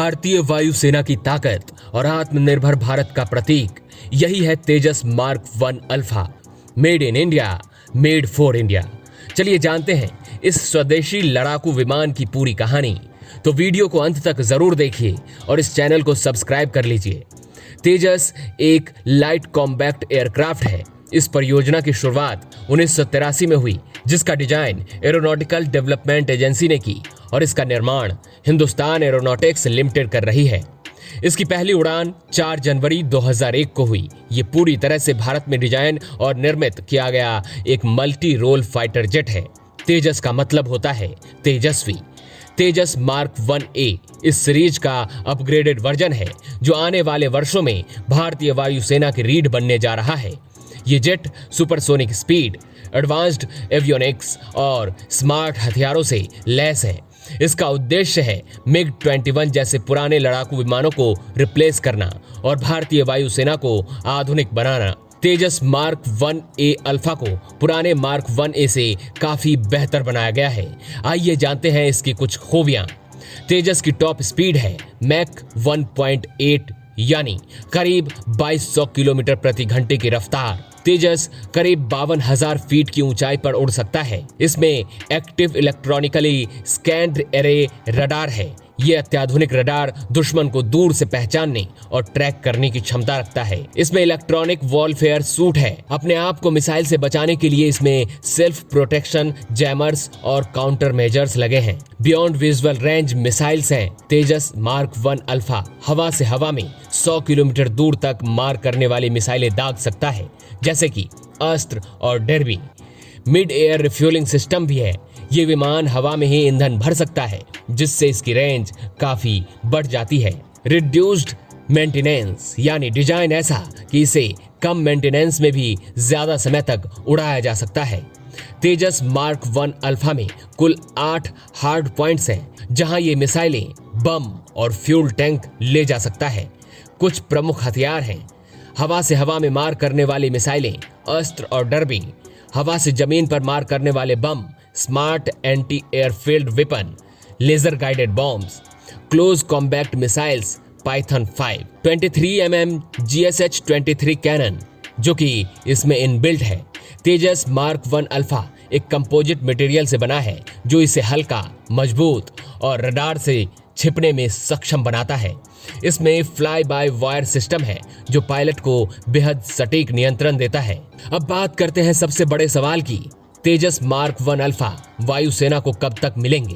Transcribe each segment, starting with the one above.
भारतीय वायुसेना की ताकत और आत्मनिर्भर भारत का प्रतीक यही है Tejas mark 1 alpha. Made in India, made for India. चलिए जानते हैं इस स्वदेशी लड़ाकू विमान की पूरी कहानी। तो वीडियो को अंत तक जरूर देखिए और इस चैनल को सब्सक्राइब कर लीजिए। तेजस एक लाइट कॉम्पैक्ट एयरक्राफ्ट है। इस परियोजना की शुरुआत 1983 में हुई, जिसका डिजाइन एरोनॉटिकल डेवलपमेंट एजेंसी ने की और इसका निर्माण हिंदुस्तान एरोनॉटिक्स लिमिटेड कर रही है। इसकी पहली उड़ान 4 जनवरी 2001 को हुई। ये पूरी तरह से भारत में डिजाइन और निर्मित किया गया एक मल्टी रोल फाइटर जेट है। तेजस का मतलब होता है तेजस्वी। तेजस मार्क 1A इस सीरीज का अपग्रेडेड वर्जन है, जो आने वाले वर्षों में भारतीय वायुसेना की रीढ़ बनने जा रहा है। ये jet supersonic speed, advanced avionics और स्मार्ट हथियारों से लैस है। इसका उद्देश्य है मिग 21 जैसे पुराने लड़ाकू विमानों को रिप्लेस करना और भारतीय वायुसेना को आधुनिक बनाना। तेजस मार्क 1A अल्फा को पुराने मार्क 1A से काफी बेहतर बनाया गया है। आइए जानते हैं इसकी कुछ खूबियां। तेजस की टॉप स्पीड है मैक 1.8 यानी करीब 2200 किलोमीटर प्रति घंटे की रफ्तार। तेजस करीब 52,000 फीट की ऊंचाई पर उड़ सकता है। इसमें active electronically scanned array radar है। ये अत्याधुनिक रडार दुश्मन को दूर से पहचानने और ट्रैक करने की क्षमता रखता है। इसमें इलेक्ट्रॉनिक वॉरफेयर सूट है। अपने आप को मिसाइल से बचाने के लिए इसमें सेल्फ प्रोटेक्शन जैमर्स और काउंटर मेजर्स लगे हैं। बियॉन्ड विजुअल रेंज मिसाइल्स हैं। तेजस मार्क 1 अल्फा हवा से हवा में 100 किलोमीटर दूर तक मार करने वाली मिसाइलें दाग सकता है, जैसे कि अस्त्र और derby. Mid air refuelling system भी है। ये विमान हवा में ही ईंधन भर सकता है, जिससे इसकी रेंज काफी बढ़ जाती है। रिड्यूस्ड मेंटेनेंस यानी डिजाइन ऐसा कि इसे कम मेंटेनेंस में भी ज्यादा समय तक उड़ाया जा सकता है। तेजस मार्क 1 अल्फा में कुल 8 हार्ड पॉइंट्स हैं, जहां ये मिसाइलें, बम और फ्यूल टैंक ले जा सकता है। कुछ प्रमुख हथियार हैं। हवा से हवा में मार करने वाली मिसाइलें, अस्त्र और डर्बी। हवा से जमीन पर मार करने वाले बम, smart anti airfield weapon, laser guided bombs, close combat missiles Python 5, 23 mm GSH-23 cannon जो कि इसमें इनबिल्ट है। तेजस मार्क 1 अल्फा एक कंपोजिट मटेरियल से बना है, जो इसे हल्का, मजबूत और रडार से छिपने में सक्षम बनाता है। इसमें फ्लाई बाय वायर सिस्टम है, जो पायलट को बेहद सटीक नियंत्रण देता है। अब बात करते हैं सबसे बड़े सवाल की, तेजस मार्क 1 अल्फा वायुसेना को कब तक मिलेंगे।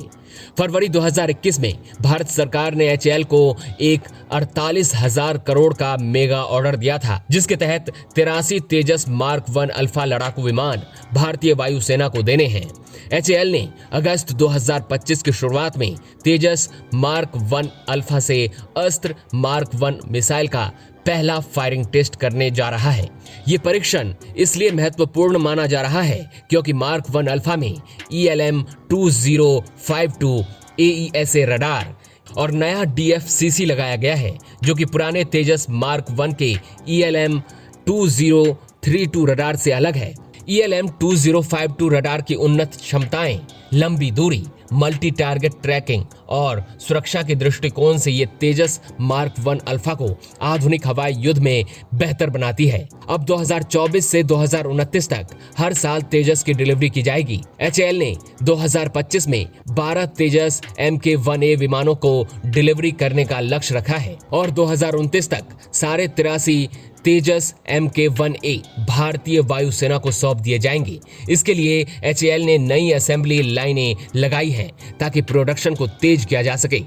फरवरी 2021 में भारत सरकार ने HAL को एक 48,000 करोड़ का मेगा ऑर्डर दिया था, जिसके तहत 83 तेजस मार्क 1 अल्फा लड़ाकू विमान भारतीय वायुसेना को देने हैं। HAL ने अगस्त 2025 की शुरुआत में तेजस मार्क 1 अल्फा से अस्त्र मार्क 1 मिसाइल का पहला फायरिंग टेस्ट करने जा रहा है। ये परीक्षण इसलिए महत्वपूर्ण माना जा रहा है क्योंकि मार्क 1 अल्फा में ELM 2052 AESA रडार और नया DFCC लगाया गया है, जो कि पुराने तेजस मार्क 1 के ELM 2032 रडार से अलग है। ELM 2052 रडार की उन्नत क्षमताएं, लंबी दूरी, मल्टी टारगेट ट्रैकिंग और सुरक्षा के दृष्टिकोण से ये तेजस मार्क 1 अल्फा को आधुनिक हवाई युद्ध में बेहतर बनाती है। अब 2024 से 2029 तक हर साल तेजस की डिलीवरी की जाएगी। HAL ने 2025 में 12 तेजस MK-1A विमानों को डिलीवरी करने का लक्ष्य रखा है और 2029 तक सारे 83 तेजस MK-1A भारतीय वायुसेना को सौंप दिए जाएंगे। इसके लिए HAL ने नई असेंबली लाइनें लगाई हैं, ताकि प्रोडक्शन को तेज किया जा सके।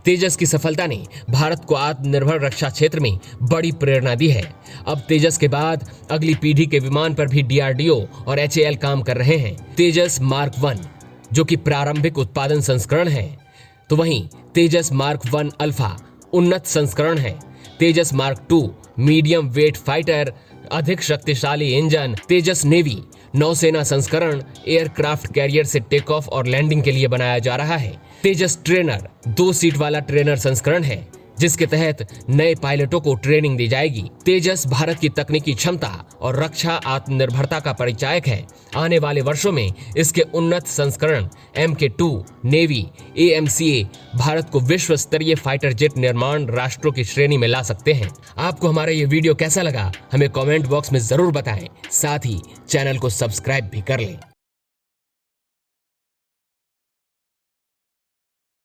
तेजस की सफलता ने भारत को आत्मनिर्भर रक्षा क्षेत्र में बड़ी प्रेरणा दी है। अब तेजस के बाद अगली पीढ़ी के विमान पर भी DRDO और HAL काम कर रहे हैं। तेजस मार्क 1 जो कि प्रारंभिक उत्पादन संस्करण है, तो वहीं तेजस मार्क 1 अल्फा उन्नत संस्करण है। Tejas mark 2 medium wait fighter, अधिक शक्तिशाली इंजन। तेजस नेवी नौसेना संस्करण एयरक्राफ्ट कैरियर से टेक ऑफ और लैंडिंग के लिए बनाया जा रहा है। तेजस ट्रेनर 2 सीट वाला ट्रेनर संस्करण है। जिसके तहत नए पायलटों को ट्रेनिंग दी जाएगी। तेजस भारत की तकनीकी क्षमता और रक्षा आत्मनिर्भरता का परिचायक है। आने वाले वर्षों में इसके उन्नत संस्करण MK2 नेवी AMCA भारत को विश्व स्तरीय फाइटर जेट निर्माण राष्ट्रों की श्रेणी में ला सकते हैं। आपको हमारा ये वीडियो कैसा लगा हमें कमेंट बॉक्स में जरूर बताएं। साथ ही चैनल को सब्सक्राइब भी कर लें।